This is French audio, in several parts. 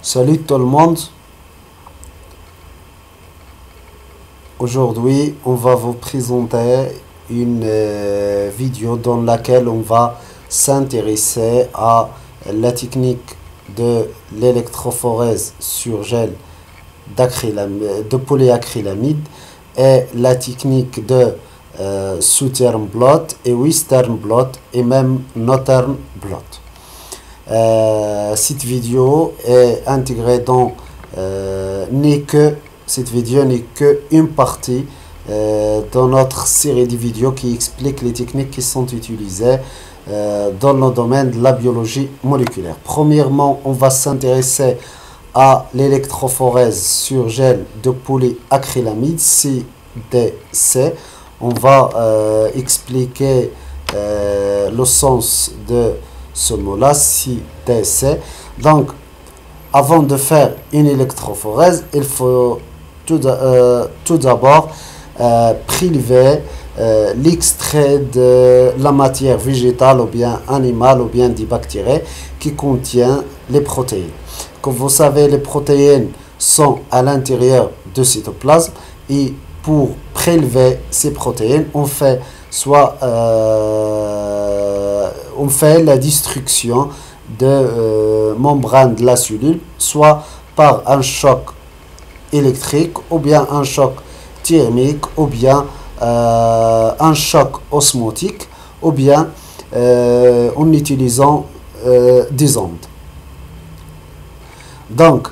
Salut tout le monde. Aujourd'hui, on va vous présenter une vidéo dans laquelle on va s'intéresser à la technique de l'électrophorèse sur gel de polyacrylamide et la technique de Southern blot et Western blot et même Northern blot. Cette vidéo est intégrée dans cette vidéo n'est que une partie dans notre série de vidéos qui explique les techniques qui sont utilisées dans le domaine de la biologie moléculaire. Premièrement, on va s'intéresser à l'électrophorèse sur gel de polyacrylamide CDC. On va expliquer le sens de ce mot-là, CDC. Donc, avant de faire une électrophorèse, il faut tout d'abord prélever l'extrait de la matière végétale ou bien animale ou bien des bactéries qui contient les protéines. Comme vous savez, les protéines sont à l'intérieur du cytoplasme et pour prélever ces protéines, on fait la destruction de membrane de la cellule, soit par un choc électrique ou bien un choc thermique ou bien un choc osmotique ou bien en utilisant des ondes. Donc,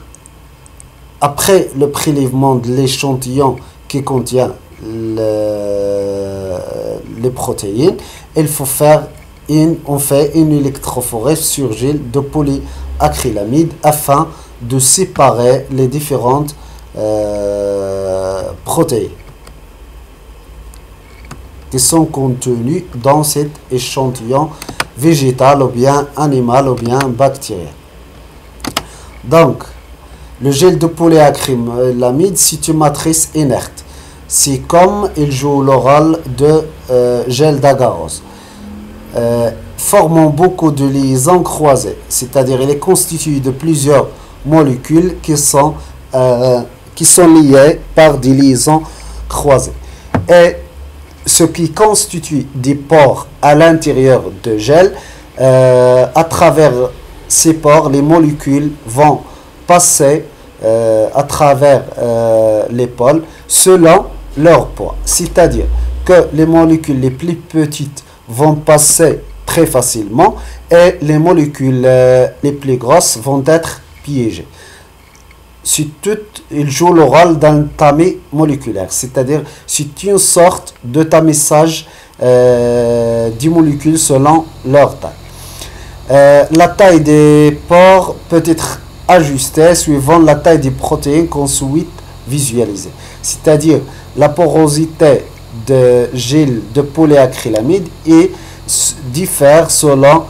après le prélèvement de l'échantillon qui contient les protéines, on fait une électrophorèse sur gel de polyacrylamide afin de séparer les différentes protéines qui sont contenues dans cet échantillon végétal ou bien animal ou bien bactérien. Donc, le gel de polyacrylamide, c'est une matrice inerte. C'est comme il joue le rôle de gel d'agarose. Formant beaucoup de liaisons croisées, c'est-à-dire il est constitué de plusieurs molécules qui sont liées par des liaisons croisées. Et ce qui constitue des pores à l'intérieur de gel, à travers ces pores, les molécules vont passer à travers les pôles selon leur poids. C'est-à-dire que les molécules les plus petites vont passer très facilement et les molécules les plus grosses vont être piégées. Il joue le rôle d'un tamis moléculaire, c'est-à-dire c'est une sorte de tamisage des molécules selon leur taille. La taille des pores peut être ajustée suivant la taille des protéines qu'on souhaite visualiser, c'est-à-dire la porosité de gel de polyacrylamide et diffère selon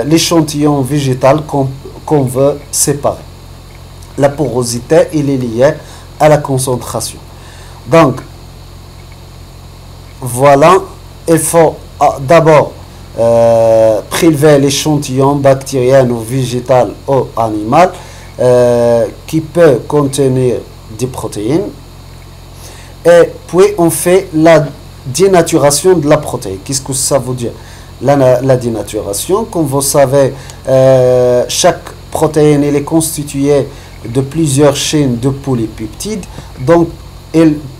l'échantillon végétal qu'on veut séparer. La porosité est liée à la concentration. Donc, voilà, il faut d'abord prélever l'échantillon bactérien ou végétal ou animal qui peut contenir des protéines. Et puis, on fait la dénaturation de la protéine. Qu'est-ce que ça veut dire? La dénaturation, comme vous savez, chaque protéine elle est constituée de plusieurs chaînes de polypeptides. Donc,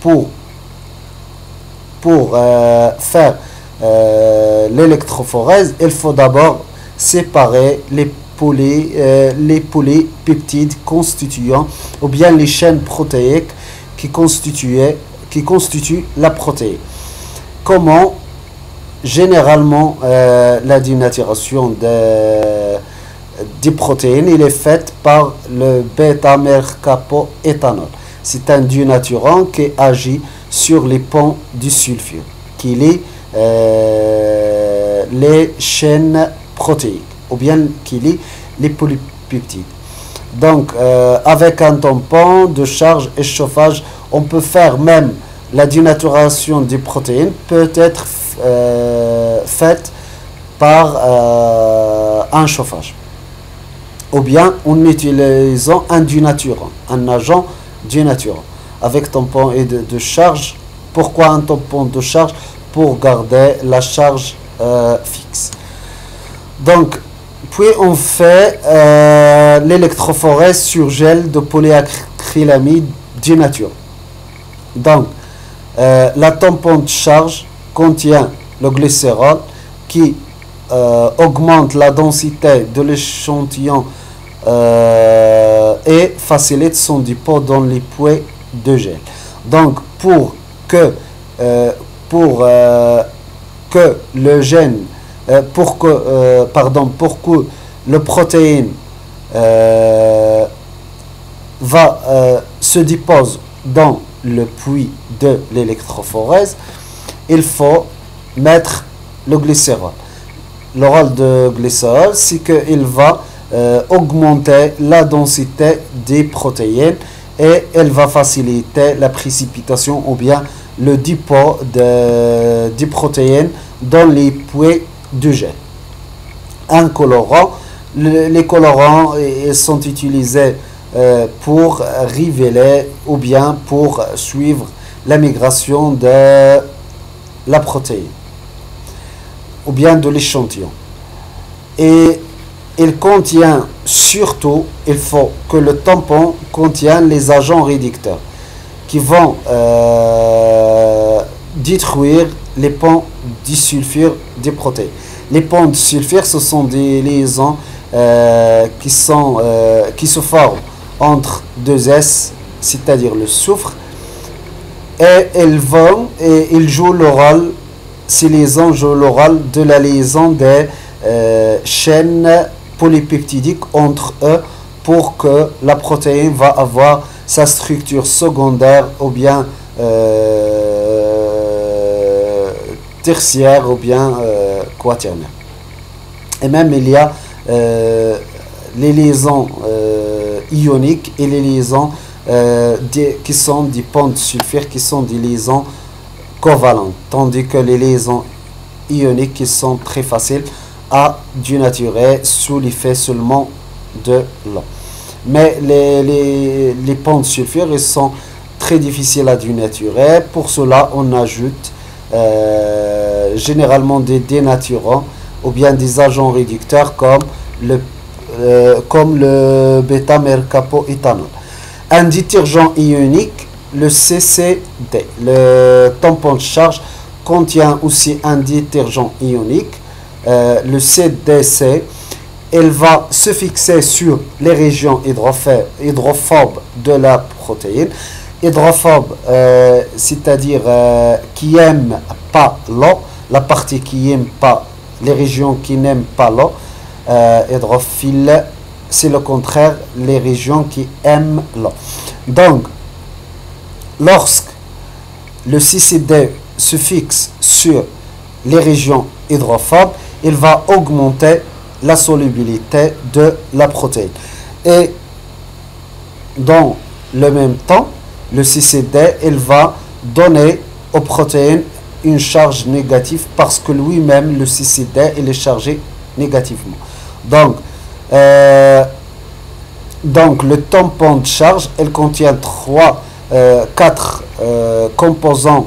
pour faire l'électrophorèse, il faut d'abord séparer les polypeptides constituant ou bien les chaînes protéiques qui constituent la protéine. Comment? Généralement, la dénaturation des protéines il est faite par le bêta-mercapoéthanol. C'est un dénaturant qui agit sur les ponts du sulfure, qui lie les chaînes protéiques, ou bien qui lie les polypeptides. Donc, avec un tampon de charge et chauffage, on peut faire même la dénaturation des protéines peut être faite par un chauffage. ou bien en utilisant un dénaturant, un agent dénaturant, avec tampon et de charge. Pourquoi un tampon de charge? Pour garder la charge fixe. Donc, puis on fait l'électrophorèse sur gel de polyacrylamide dénaturé. Donc, la tampon de charge contient le glycérol qui augmente la densité de l'échantillon et facilite son dépôt dans les puits de gel. Donc, pour que le gène, pour que le protéine se dépose dans le puits de l'électrophorèse, il faut mettre le glycérol. Le rôle de glycérol, c'est qu'il va augmenter la densité des protéines et elle va faciliter la précipitation ou bien le dépôt des protéines dans les puits de gel. Un colorant, les colorants sont utilisés pour révéler ou bien pour suivre la migration de la protéine ou bien de l'échantillon. Et il contient surtout, il faut que le tampon contienne les agents réducteurs qui vont détruire les ponts disulfure des protéines. Les ponts disulfure, ce sont des liaisons qui se forment entre deux S, c'est-à-dire le soufre, et ils jouent le rôle, ces liaisons jouent le rôle de la liaison des chaînes polypeptidiques entre eux pour que la protéine va avoir sa structure secondaire ou bien tertiaire ou bien quaternaire. Et même il y a les liaisons ioniques et les liaisons qui sont des ponts de sulfure qui sont des liaisons covalentes, tandis que les liaisons ioniques qui sont très faciles à dénaturer sous l'effet seulement de l'eau. Mais les ponts de sulfure ils sont très difficiles à dénaturer. Pour cela, on ajoute généralement des dénaturants ou bien des agents réducteurs comme le bêta-mercapoéthanol. Un détergent ionique, le CCD, le tampon de charge, contient aussi un détergent ionique, le CDC. Elle va se fixer sur les régions hydrophobes de la protéine. Hydrophobe, c'est-à-dire qui n'aime pas l'eau, la partie qui n'aime pas, les régions qui n'aiment pas l'eau. Hydrophile, c'est le contraire, les régions qui aiment l'eau. Donc, lorsque le CCD se fixe sur les régions hydrophobes, il va augmenter la solubilité de la protéine. Et dans le même temps, le CCD, il va donner aux protéines une charge négative parce que lui-même, le CCD, il est chargé négativement. Donc le tampon de charge, elle contient 4 composants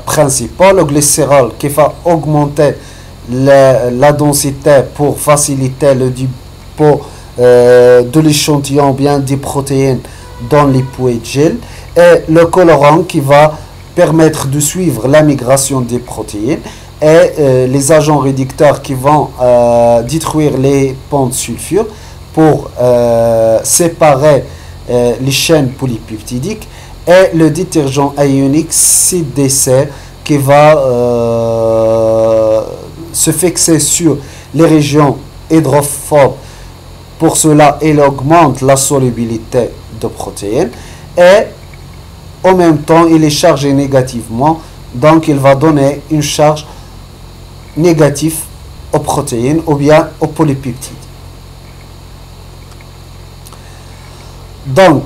principaux. Le glycérol qui va augmenter la densité pour faciliter le dépôt de l'échantillon bien des protéines dans les puits de gel, et le colorant qui va permettre de suivre la migration des protéines, et les agents réducteurs qui vont détruire les ponts de sulfure pour séparer les chaînes polypeptidiques, et le détergent ionique CDC qui va se fixer sur les régions hydrophobes. Pour cela, il augmente la solubilité de protéines et en même temps, il est chargé négativement, donc il va donner une charge négative aux protéines ou bien aux polypeptides. Donc,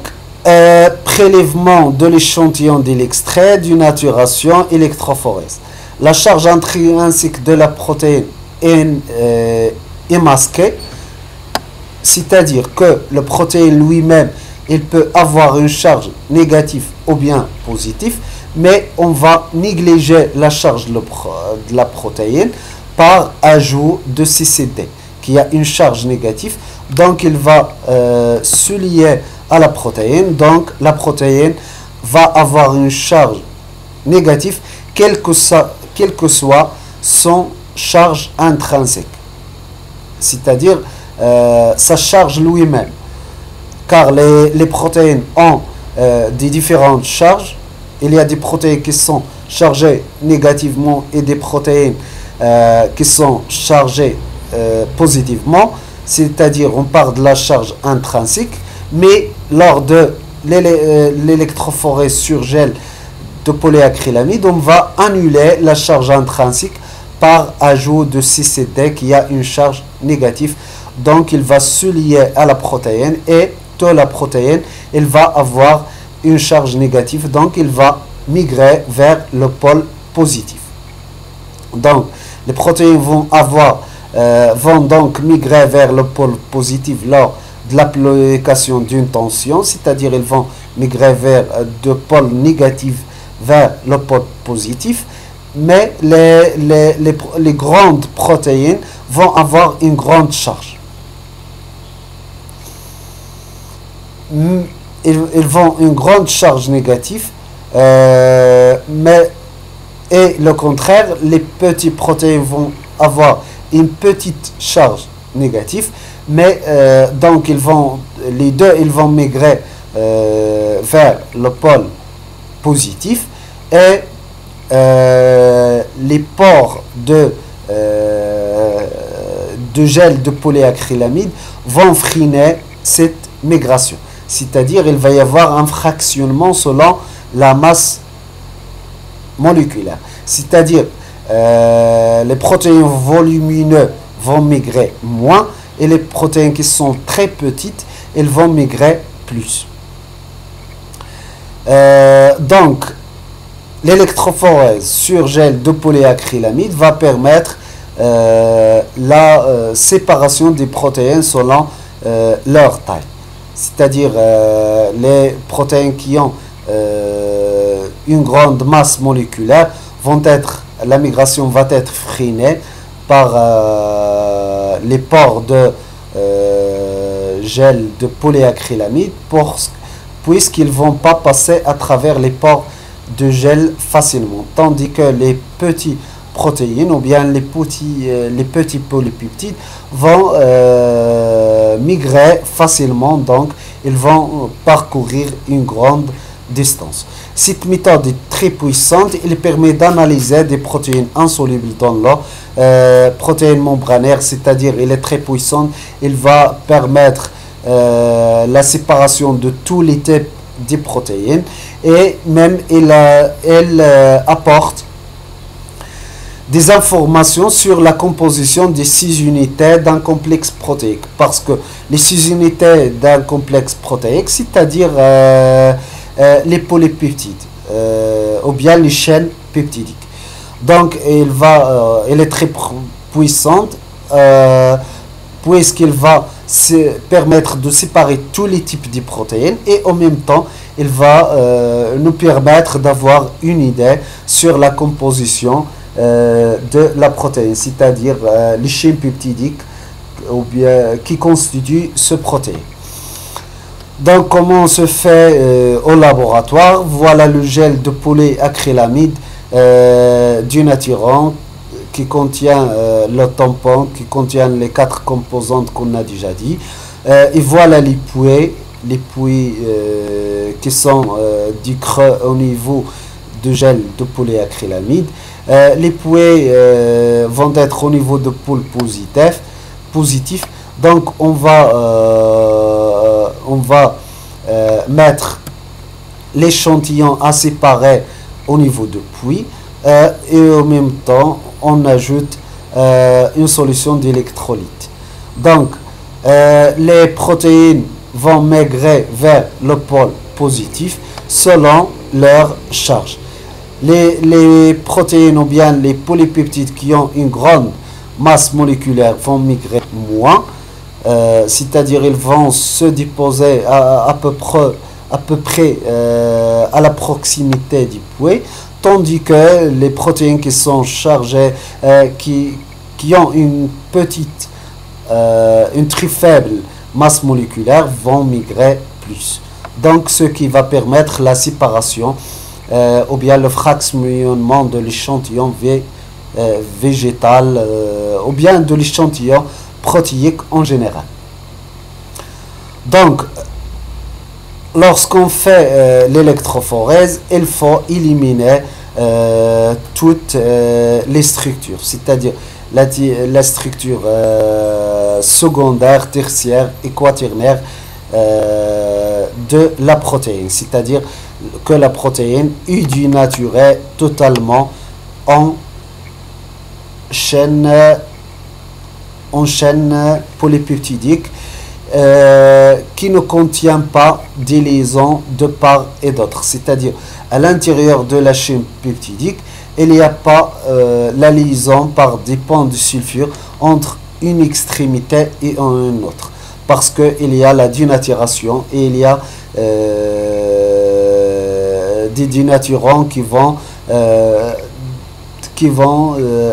prélèvement de l'échantillon de l'extrait, dénaturation, électrophorèse. La charge intrinsèque de la protéine est masquée c'est-à-dire que le protéine lui-même, il peut avoir une charge négative ou bien positive, mais on va négliger la charge de la protéine par ajout de CCD, qui a une charge négative, donc il va se lier à la protéine, donc la protéine va avoir une charge négative, quelle que soit son charge intrinsèque, c'est-à-dire sa charge lui-même, car les protéines ont des différentes charges. Il y a des protéines qui sont chargées négativement et des protéines qui sont chargées positivement, c'est-à-dire on parle de la charge intrinsèque, mais lors de l'électrophorèse sur gel de polyacrylamide, on va annuler la charge intrinsèque par ajout de CCD qui a une charge négative. Donc il va se lier à la protéine et de la protéine, il va avoir une charge négative, donc il va migrer vers le pôle positif. Donc les protéines vont donc migrer vers le pôle positif lors de l'application d'une tension, c'est-à-dire ils vont migrer vers le pôle négatif vers le pôle positif, mais les grandes protéines vont avoir une grande charge. Ils vont une grande charge négative, mais et le contraire, les petites protéines vont avoir une petite charge négative, mais donc les deux ils vont migrer vers le pôle positif, et les pores de gel de polyacrylamide vont freiner cette migration. C'est-à-dire il va y avoir un fractionnement selon la masse moléculaire. C'est-à-dire les protéines volumineuses vont migrer moins et les protéines qui sont très petites, elles vont migrer plus. Donc, l'électrophorèse sur gel de polyacrylamide va permettre la séparation des protéines selon leur taille. C'est-à-dire les protéines qui ont une grande masse moléculaire la migration va être freinée par les pores de gel de polyacrylamide puisqu'ils ne vont pas passer à travers les pores de gel facilement, tandis que les petites protéines ou bien les petits polypeptides vont migrer facilement, donc ils vont parcourir une grande distance. Cette méthode est très puissante, il permet d'analyser des protéines insolubles dans l'eau, protéines membranaires, c'est-à-dire il est très puissant, il va permettre la séparation de tous les types de protéines, et même il apporte des informations sur la composition des 6 unités d'un complexe protéique, parce que les 6 unités d'un complexe protéique, c'est-à-dire les polypeptides ou bien les chaînes peptidiques. Donc elle est très puissante puisqu'il va permettre de séparer tous les types de protéines, et en même temps il va nous permettre d'avoir une idée sur la composition de la protéine, c'est-à-dire les chaînes peptidiques ou bien qui constituent ce protéine. Donc comment on se fait au laboratoire? Voilà le gel de polyacrylamide du naturant qui contient le tampon, qui contient les 4 composantes qu'on a déjà dit, et voilà les puits qui sont du creux au niveau de gel de polyacrylamide. Les puits vont être au niveau de pôle positif. Donc on va mettre l'échantillon à séparer au niveau de puits, et en même temps on ajoute une solution d'électrolyte. Donc les protéines vont migrer vers le pôle positif selon leur charge. Les protéines ou bien les polypeptides qui ont une grande masse moléculaire vont migrer moins, c'est-à-dire ils vont se déposer à peu près à la proximité du puits, tandis que les protéines qui sont chargées, qui ont une très faible masse moléculaire vont migrer plus. Donc ce qui va permettre la séparation ou bien le fractionnement de l'échantillon végétal ou bien de l'échantillon protéique en général. Donc lorsqu'on fait l'électrophorèse, il faut éliminer toutes les structures, c'est-à-dire la structure secondaire, tertiaire et quaternaire de la protéine, c'est-à-dire que la protéine est dénaturée totalement en chaîne polypeptidique qui ne contient pas des liaisons de part et d'autre, c'est-à-dire à l'intérieur de la chaîne peptidique il n'y a pas la liaison par des ponts de sulfure entre une extrémité et une autre, parce qu'il y a la dénaturation et il y a des dénaturants qui vont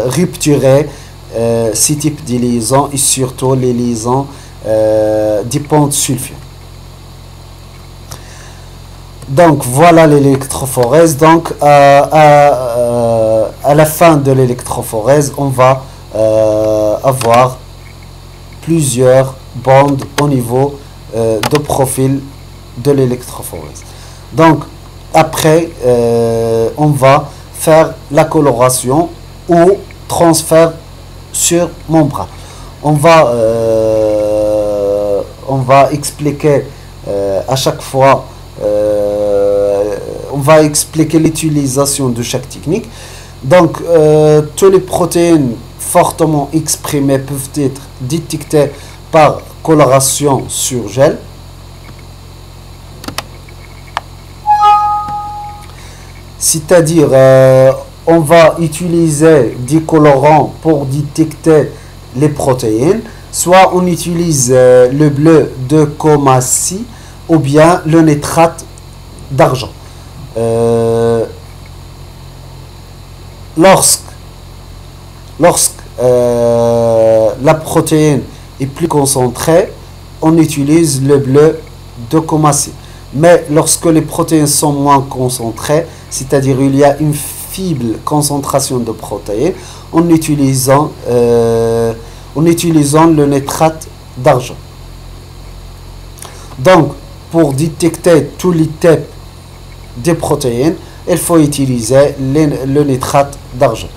rupturer ces types de liaisons et surtout les liaisons des ponts de sulfure. Donc voilà l'électrophorèse. Donc à la fin de l'électrophorèse, on va avoir plusieurs bandes au niveau de profil de l'électrophorèse. Donc après, on va faire la coloration ou transfert sur membrane. On va expliquer à chaque fois, on va expliquer l'utilisation de chaque technique. Donc toutes les protéines fortement exprimées peuvent être détectées par coloration sur gel. C'est-à-dire on va utiliser des colorants pour détecter les protéines, soit on utilise le bleu de Comassi ou bien le nitrate d'argent. Lorsque la protéine est plus concentrée, on utilise le bleu de Comassi. Mais lorsque les protéines sont moins concentrées, c'est-à-dire il y a une faible concentration de protéines, en utilisant le nitrate d'argent. Donc, pour détecter tous les types de protéines, il faut utiliser le nitrate d'argent.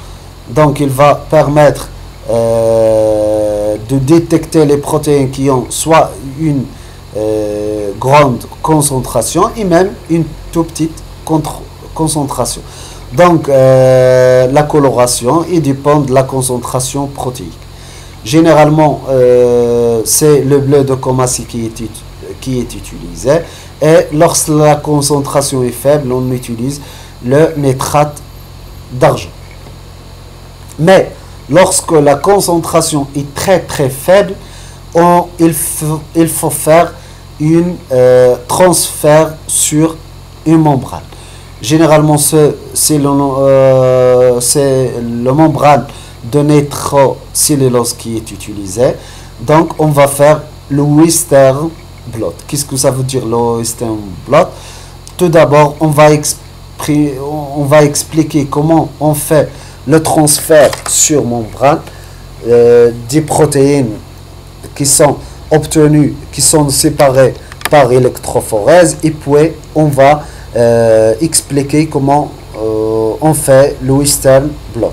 Donc, il va permettre de détecter les protéines qui ont soit une grande concentration et même une toute petite concentration. Donc la coloration dépend de la concentration protéique. Généralement c'est le bleu de Comassi qui est utilisé, et lorsque la concentration est faible, on utilise le nitrate d'argent. Mais lorsque la concentration est très faible, il faut faire un transfert sur une membrane. Généralement, c'est le membrane de nitrocellulose qui est utilisé. Donc, on va faire le Western blot. Qu'est-ce que ça veut dire le Western blot? Tout d'abord, on va expliquer comment on fait le transfert sur membrane des protéines qui sont obtenues, qui sont séparées par électrophorèse, et puis on va expliquer comment on fait le Western blot.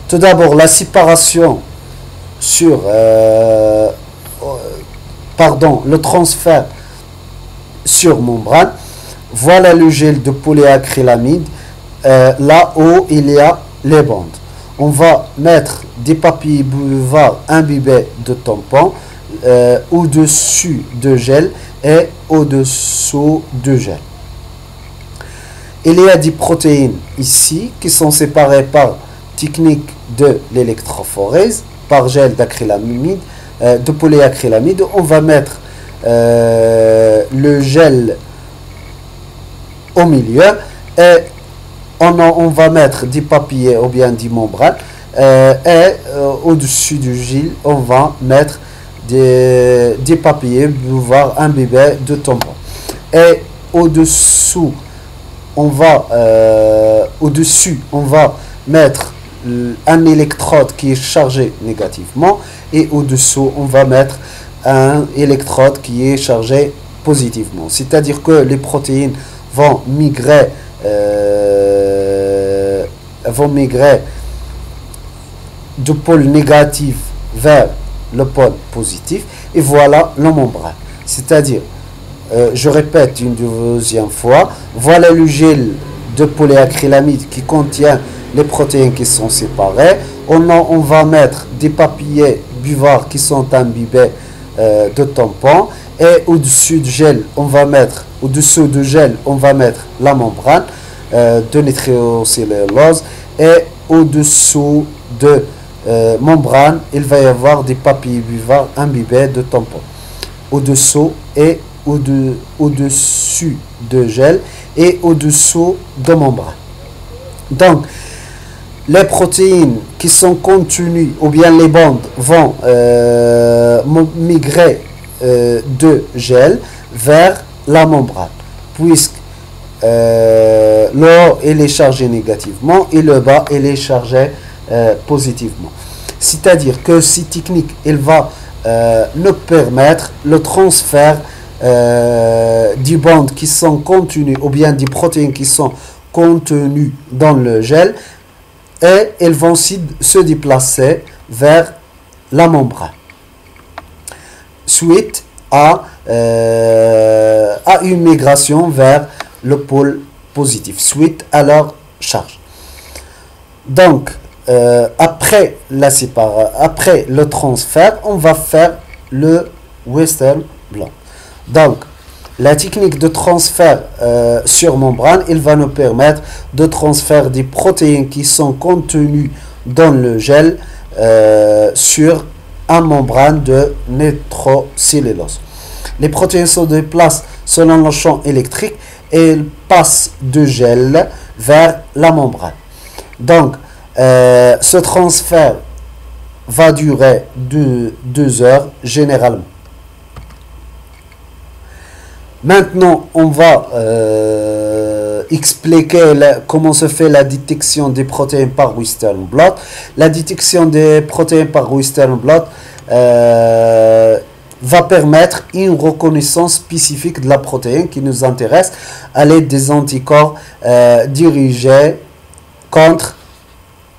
Tout d'abord, la séparation sur le transfert sur membrane. Voilà le gel de polyacrylamide, là où il y a les bandes. On va mettre des papiers buvard imbibés de tampons au-dessus de gel et au-dessous de gel. Il y a des protéines ici qui sont séparées par technique de l'électrophorèse, par gel d'acrylamide, de polyacrylamide. On va mettre le gel au milieu et on va mettre des papiers ou bien des membranes et au-dessus du gel on va mettre des papiers voire imbibés de tampons et au-dessous on va mettre un électrode qui est chargé négativement et au-dessous on va mettre un électrode qui est chargé positivement, c'est-à-dire que les protéines vont migrer du pôle négatif vers le pôle positif et voilà la membrane. C'est-à-dire, je répète une deuxième fois, voilà le gel de polyacrylamide qui contient les protéines qui sont séparées. On va mettre des papiers buvards qui sont imbibés de tampons et au-dessus du gel on va mettre la membrane de nitrocellulose et au-dessous de membrane il va y avoir des papiers buvards imbibés de tampons au-dessous et au-dessus de gel et au-dessous de membrane. Donc les protéines qui sont contenues ou bien les bandes vont migrer de gel vers la membrane puisque le haut il est chargé négativement et le bas il est chargé positivement. C'est-à-dire que cette technique elle va nous permettre le transfert des bandes qui sont contenues ou bien des protéines qui sont contenues dans le gel et elles vont se déplacer vers la membrane suite à une migration vers le pôle positif suite à leur charge. Donc après le transfert on va faire le Western blot. Donc la technique de transfert sur membrane il va nous permettre de transférer des protéines qui sont contenues dans le gel sur une membrane de nitrocellulose. Les protéines se déplacent selon le champ électrique et elles passent du gel vers la membrane. Donc ce transfert va durer 2 heures généralement. Maintenant, on va expliquer comment se fait la détection des protéines par Western blot. La détection des protéines par Western blot va permettre une reconnaissance spécifique de la protéine qui nous intéresse à l'aide des anticorps dirigés contre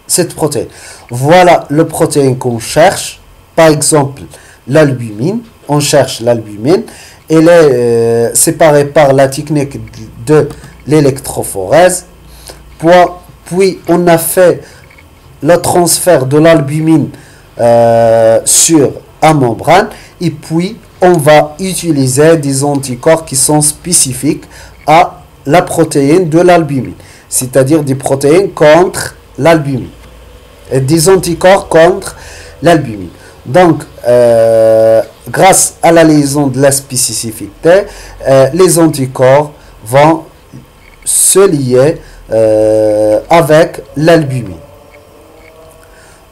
cette protéine. Voilà le protéine qu'on cherche. Par exemple, l'albumine. On cherche l'albumine. Elle est séparée par la technique de l'électrophorèse. Puis on a fait le transfert de l'albumine sur une membrane. Et puis on va utiliser des anticorps qui sont spécifiques à la protéine de l'albumine. C'est-à-dire des protéines contre l'albumine. Et des anticorps contre l'albumine. Donc, grâce à la liaison de la spécificité, les anticorps vont se lier avec l'albumine.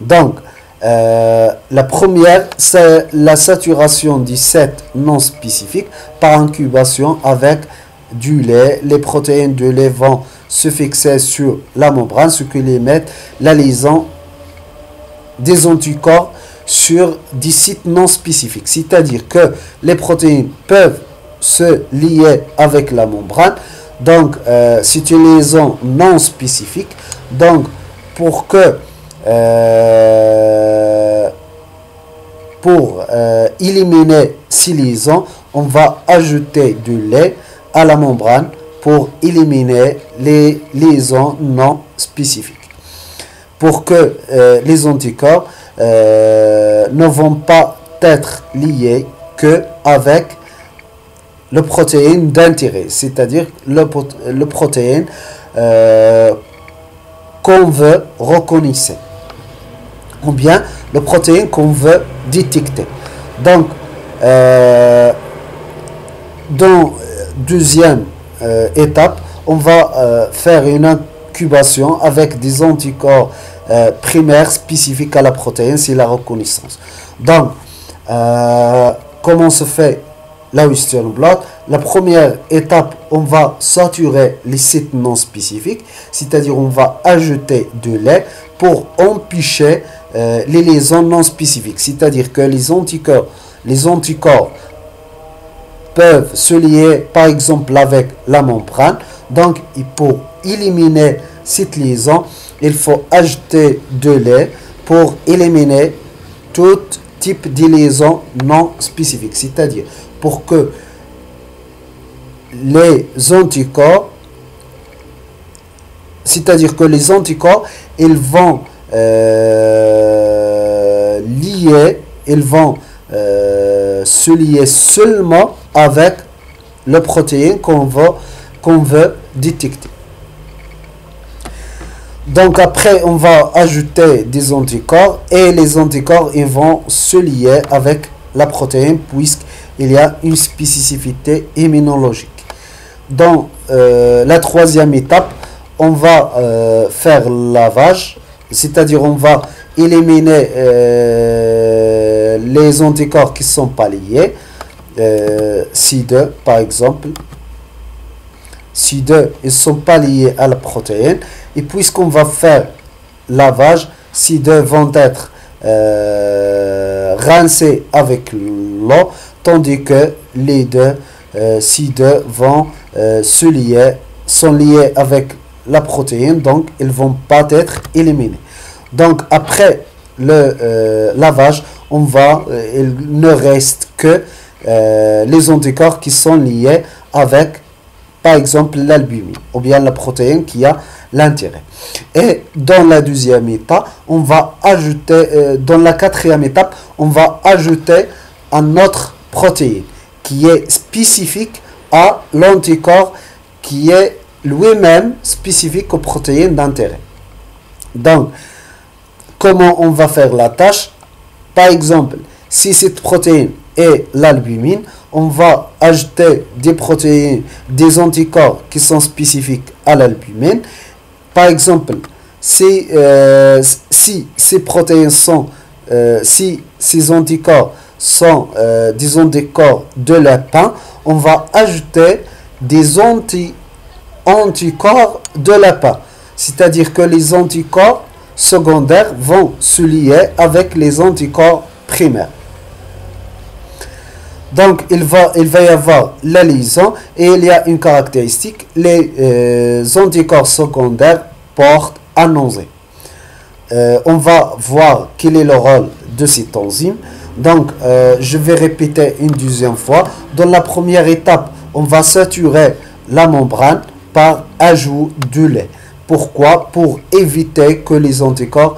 Donc, la première, c'est la saturation du site non spécifique par incubation avec du lait. Les protéines de lait vont se fixer sur la membrane, ce qui limite la liaison des anticorps sur des sites non spécifiques. C'est-à-dire que les protéines peuvent se lier avec la membrane. Donc, c'est une liaison non spécifique. Donc, pour éliminer ces liaisons, on va ajouter du lait à la membrane pour éliminer les liaisons non spécifiques. Pour que les anticorps ne vont pas être liés qu'avec le protéine d'intérêt, c'est-à-dire le protéine qu'on veut reconnaître, ou bien le protéine qu'on veut détecter. Donc, dans deuxième étape, on va faire une incubation avec des anticorps primaires spécifiques à la protéine, c'est la reconnaissance. Donc, comment se fait la Western blot? La première étape, on va saturer les sites non spécifiques, c'est-à-dire on va ajouter de lait pour empêcher les liaisons non spécifiques, c'est-à-dire que les anticorps peuvent se lier par exemple avec la membrane. Donc pour éliminer cette liaison, il faut ajouter de lait pour éliminer tout type de liaison non spécifique, c'est-à-dire pour que les anticorps, ils vont se lier seulement avec la protéine qu'on veut détecter. Donc après, on va ajouter des anticorps et les anticorps ils vont se lier avec la protéine puisqu'il y a une spécificité immunologique. Dans la troisième étape, on va faire le lavage, c'est-à-dire on va éliminer les anticorps qui ne sont pas liés, C2 par exemple. C2 ils ne sont pas liés à la protéine, et puisqu'on va faire lavage, C2 vont être rincés avec l'eau, tandis que les deux C2 vont sont liés avec la protéine, donc ils ne vont pas être éliminés. Donc après le lavage, il ne reste que les anticorps qui sont liés avec par exemple l'albumine ou bien la protéine qui a l'intérêt. Et dans la deuxième étape, on va ajouter, dans la quatrième étape, on va ajouter un autre protéine qui est spécifique à l'anticorps qui est lui-même spécifique aux protéines d'intérêt. Donc, comment on va faire la tâche? Par exemple, si cette protéine est l'albumine, on va ajouter des protéines, des anticorps qui sont spécifiques à l'albumine. Par exemple, si ces protéines sont, si ces anticorps sont des anticorps de lapin, on va ajouter des anticorps de lapin. C'est-à-dire que les anticorps secondaires vont se lier avec les anticorps primaires. Donc, il va y avoir la liaison et il y a une caractéristique, les anticorps secondaires portent un enzyme. On va voir quel est le rôle de cette enzyme. Donc, je vais répéter une deuxième fois. Dans la première étape, on va saturer la membrane par ajout de lait. Pourquoi? Pour éviter que les anticorps,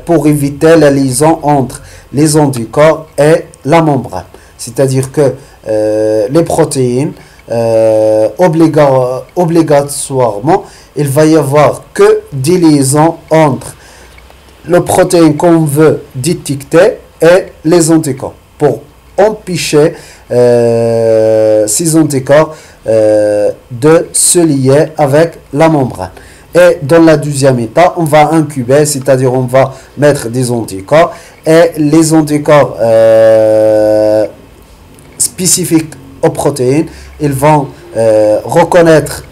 pour éviter la liaison entre les anticorps et la membrane. C'est-à-dire que les protéines, obligatoirement, il va y avoir que des liaisons entre le protéine qu'on veut détecter et les anticorps pour empêcher ces anticorps de se lier avec la membrane. Et dans la deuxième étape, on va incuber, c'est-à-dire on va mettre des anticorps et les anticorps spécifiques aux protéines, ils vont reconnaître,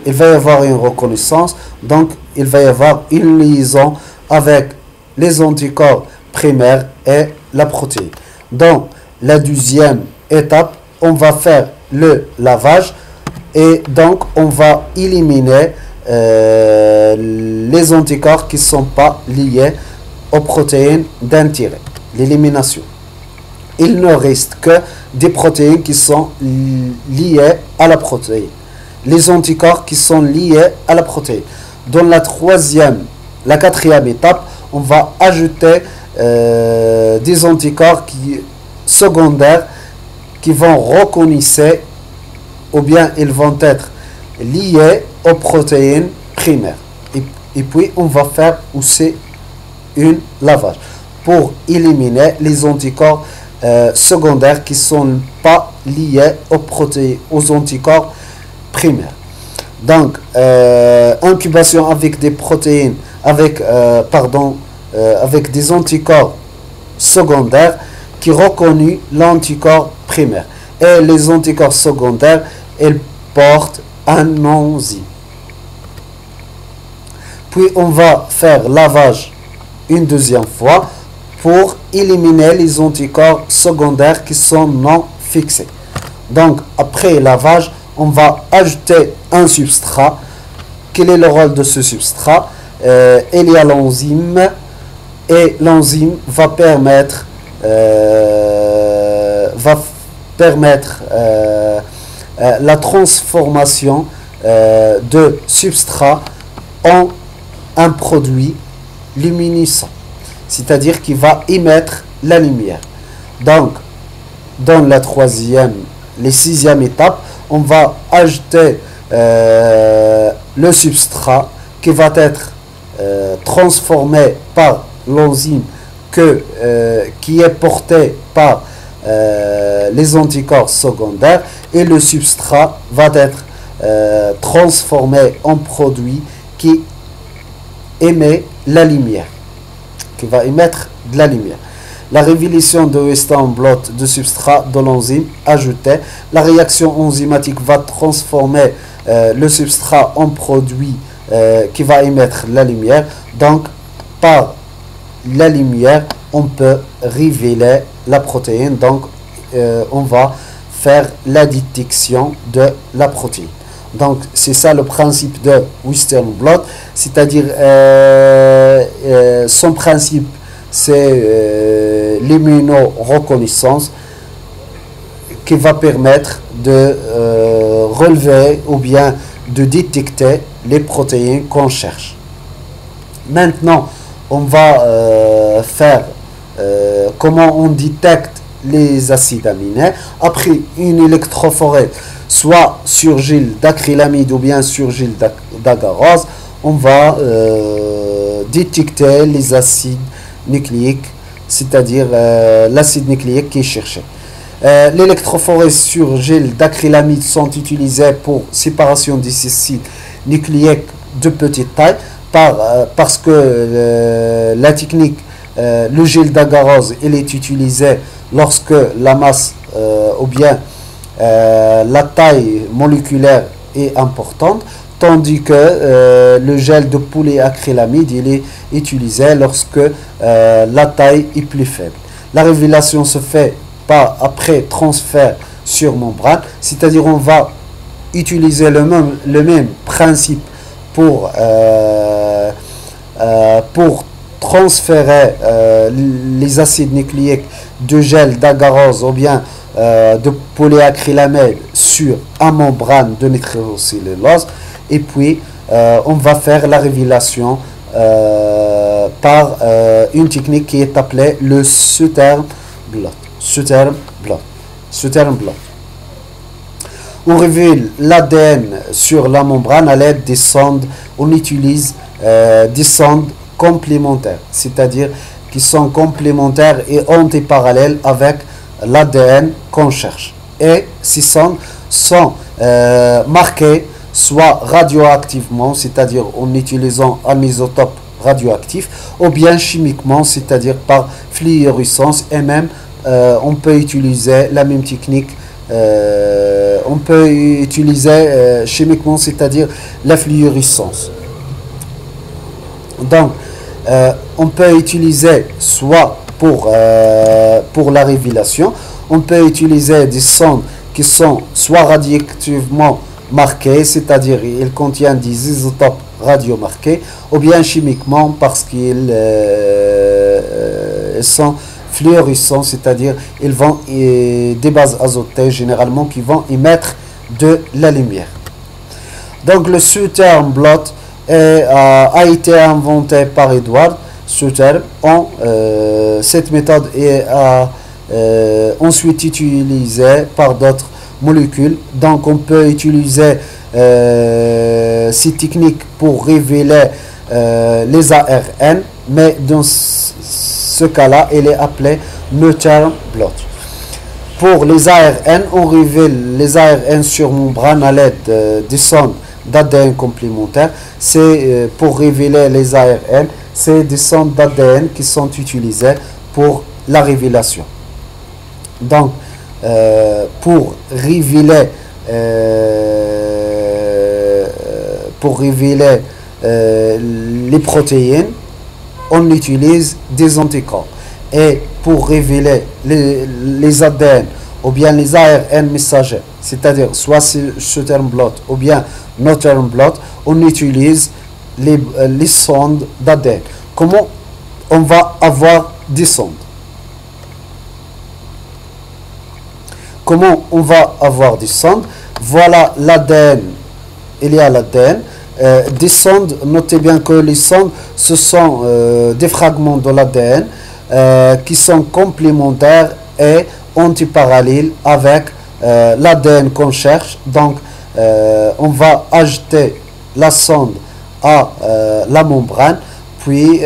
il va y avoir une reconnaissance, donc il va y avoir une liaison avec les anticorps primaires et la protéine. Dans la deuxième étape, on va faire le lavage et donc on va éliminer les anticorps qui ne sont pas liés aux protéines d'intérêt, l'élimination. Il ne reste que des protéines qui sont liées à la protéine, les anticorps qui sont liés à la protéine. Dans la quatrième étape, on va ajouter des anticorps secondaires qui vont reconnaître ou bien ils vont être liés aux protéines primaires. Et puis on va faire aussi un lavage pour éliminer les anticorps secondaires qui ne sont pas liés aux protéines, aux anticorps primaires. Donc, incubation avec des protéines, avec des anticorps secondaires qui reconnaissent l'anticorps primaire. Et les anticorps secondaires, ils portent un enzyme. Puis on va faire lavage une deuxième fois pour éliminer les anticorps secondaires qui sont non fixés. Donc après lavage, on va ajouter un substrat. Quel est le rôle de ce substrat? Il y a l'enzyme et l'enzyme va permettre la transformation de substrat en un produit luminescent, c'est-à-dire qui va émettre la lumière. Donc, dans la sixième étape, on va ajouter le substrat qui va être transformé par l'enzyme qui est porté par les anticorps secondaires, et le substrat va être transformé en produit qui émet la lumière, qui va émettre de la lumière. La révélation de Western blot de substrat de l'enzyme ajouté, la réaction enzymatique va transformer le substrat en produit qui va émettre la lumière. Donc par la lumière on peut révéler la protéine, donc on va faire la détection de la protéine. Donc c'est ça le principe de Western blot, c'est-à-dire son principe c'est l'immunoreconnaissance qui va permettre de relever ou bien de détecter les protéines qu'on cherche. Maintenant on va faire comment on détecte les acides aminés. Après une électrophorèse, soit sur gel d'acrylamide ou bien sur gel d'agarose, on va détecter les acides nucléiques, c'est-à-dire l'acide nucléique qui est cherché. L'électrophorèse sur gel d'acrylamide sont utilisées pour séparation des acides nucléiques de petite taille, parce que la technique, le gel d'agarose, il est utilisé lorsque la masse ou bien la taille moléculaire est importante, tandis que le gel de polyacrylamide il est utilisé lorsque la taille est plus faible. La révélation se fait pas après transfert sur membrane, c'est-à-dire on va utiliser le même principe pour transférer les acides nucléiques de gel d'agarose ou bien de polyacrylamide sur une membrane de nitrocellulose, et puis on va faire la révélation par une technique qui est appelée le Southern blot. On révèle l'ADN sur la membrane à l'aide des sondes. On utilise des sondes complémentaires, c'est-à-dire qui sont complémentaires et antiparallèles avec l'ADN qu'on cherche. Et ces sondes sont marquées soit radioactivement, c'est-à-dire en utilisant un isotope radioactif, ou bien chimiquement, c'est-à-dire par fluorescence, et même on peut utiliser la même technique. On peut utiliser chimiquement, c'est-à-dire la fluorescence. Donc, on peut utiliser soit pour la révélation, on peut utiliser des sondes qui sont soit radioactivement marquées, c'est-à-dire ils contiennent des isotopes radiomarqués, ou bien chimiquement parce qu'ils sont fluorescents, c'est-à-dire ils vont des bases azotées généralement qui vont émettre de la lumière. Donc le Southern blot a été inventé par Edward Southern. Cette méthode est ensuite utilisée par d'autres molécules. Donc on peut utiliser ces techniques pour révéler les ARN, mais dans ce cas-là, elle est appelée Northern blot. Pour les ARN, on révèle les ARN sur membrane à l'aide des sondes d'ADN complémentaires. C'est pour révéler les ARN, c'est des sondes d'ADN qui sont utilisées pour la révélation. Donc, pour révéler les protéines, on utilise des anticorps. Et pour révéler les ADN ou bien les ARN messagers, c'est-à-dire soit ce terme blot ou bien no term blot, on utilise les sondes d'ADN. Comment on va avoir des sondes? Comment on va avoir des sondes? Voilà l'ADN, il y a l'ADN. Des sondes, notez bien que les sondes, ce sont des fragments de l'ADN qui sont complémentaires et antiparallèles avec l'ADN qu'on cherche. Donc, on va ajouter la sonde à la membrane, puis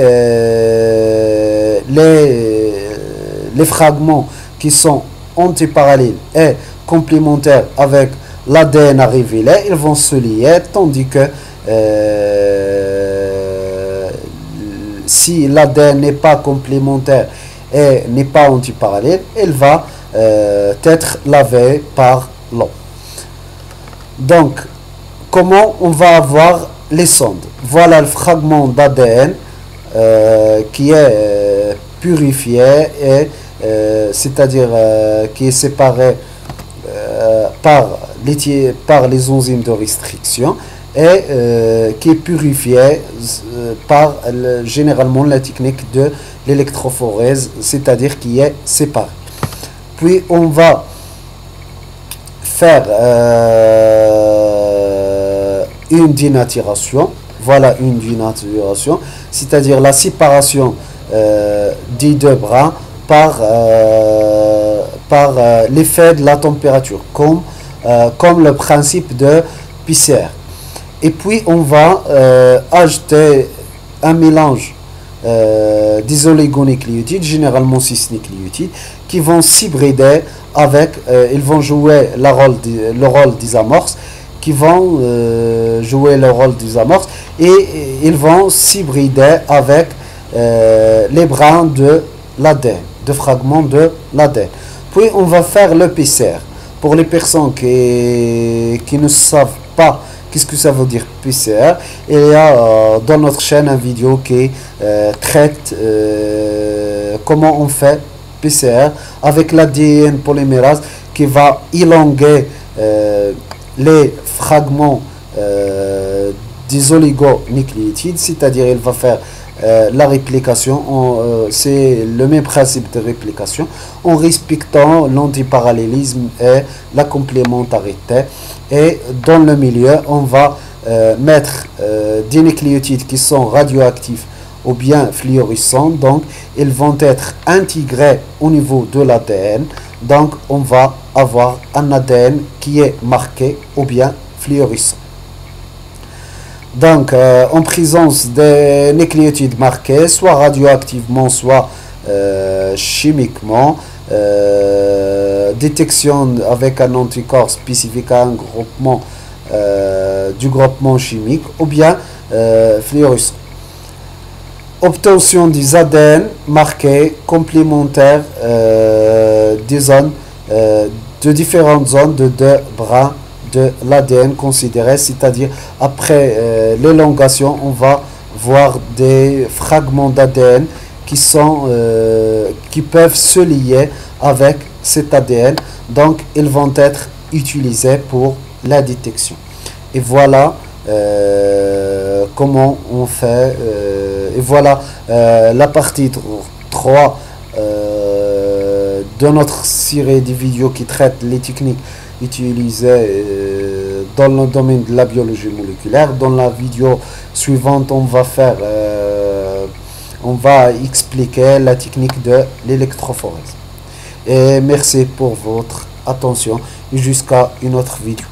les fragments qui sont antiparallèles et complémentaires avec l'ADN à révéler, ils vont se lier, tandis que si l'ADN n'est pas complémentaire et n'est pas antiparallèle, il va être lavé par l'eau. Donc, comment on va avoir les sondes? Voilà le fragment d'ADN qui est purifié, et c'est-à-dire qui est séparé par les enzymes de restriction, et qui est purifié par généralement la technique de l'électrophorèse, c'est-à-dire qui est séparé. Puis on va faire une dénaturation. Voilà une dénaturation, c'est-à-dire la séparation des deux brins par l'effet de la température, comme le principe de PCR. Et puis on va ajouter un mélange des oligonucléotides, généralement 6 nucléotides, qui vont s'hybrider avec, ils vont jouer le rôle des amorces, et ils vont s'hybrider avec les brins de l'ADN, de fragments de l'ADN. Puis on va faire le PCR. Pour les personnes qui ne savent pas qu'est-ce que ça veut dire PCR, il y a dans notre chaîne une vidéo qui traite comment on fait PCR avec l'ADN polymérase, qui va élonger les fragments des oligonucléotides, c'est-à-dire il va faire la réplication, c'est le même principe de réplication, en respectant l'antiparallélisme et la complémentarité. Et dans le milieu, on va mettre des nucléotides qui sont radioactifs ou bien fluorescents, donc ils vont être intégrés au niveau de l'ADN. Donc on va avoir un ADN qui est marqué ou bien fluorescent. Donc en présence des nucléotides marqués, soit radioactivement, soit chimiquement, détection avec un anticorps spécifique à un groupement du groupement chimique ou bien fluorescent. Obtention des ADN marqués complémentaires des zones, de différentes zones de deux brins de l'ADN considéré, c'est-à-dire après l'élongation, on va voir des fragments d'ADN qui peuvent se lier avec cet ADN, donc ils vont être utilisés pour la détection. Et voilà comment on fait, et voilà la partie 3 de notre série de vidéos qui traite les techniques utilisées dans le domaine de la biologie moléculaire. Dans la vidéo suivante, on va expliquer la technique de l'électrophorèse. Et merci pour votre attention et jusqu'à une autre vidéo.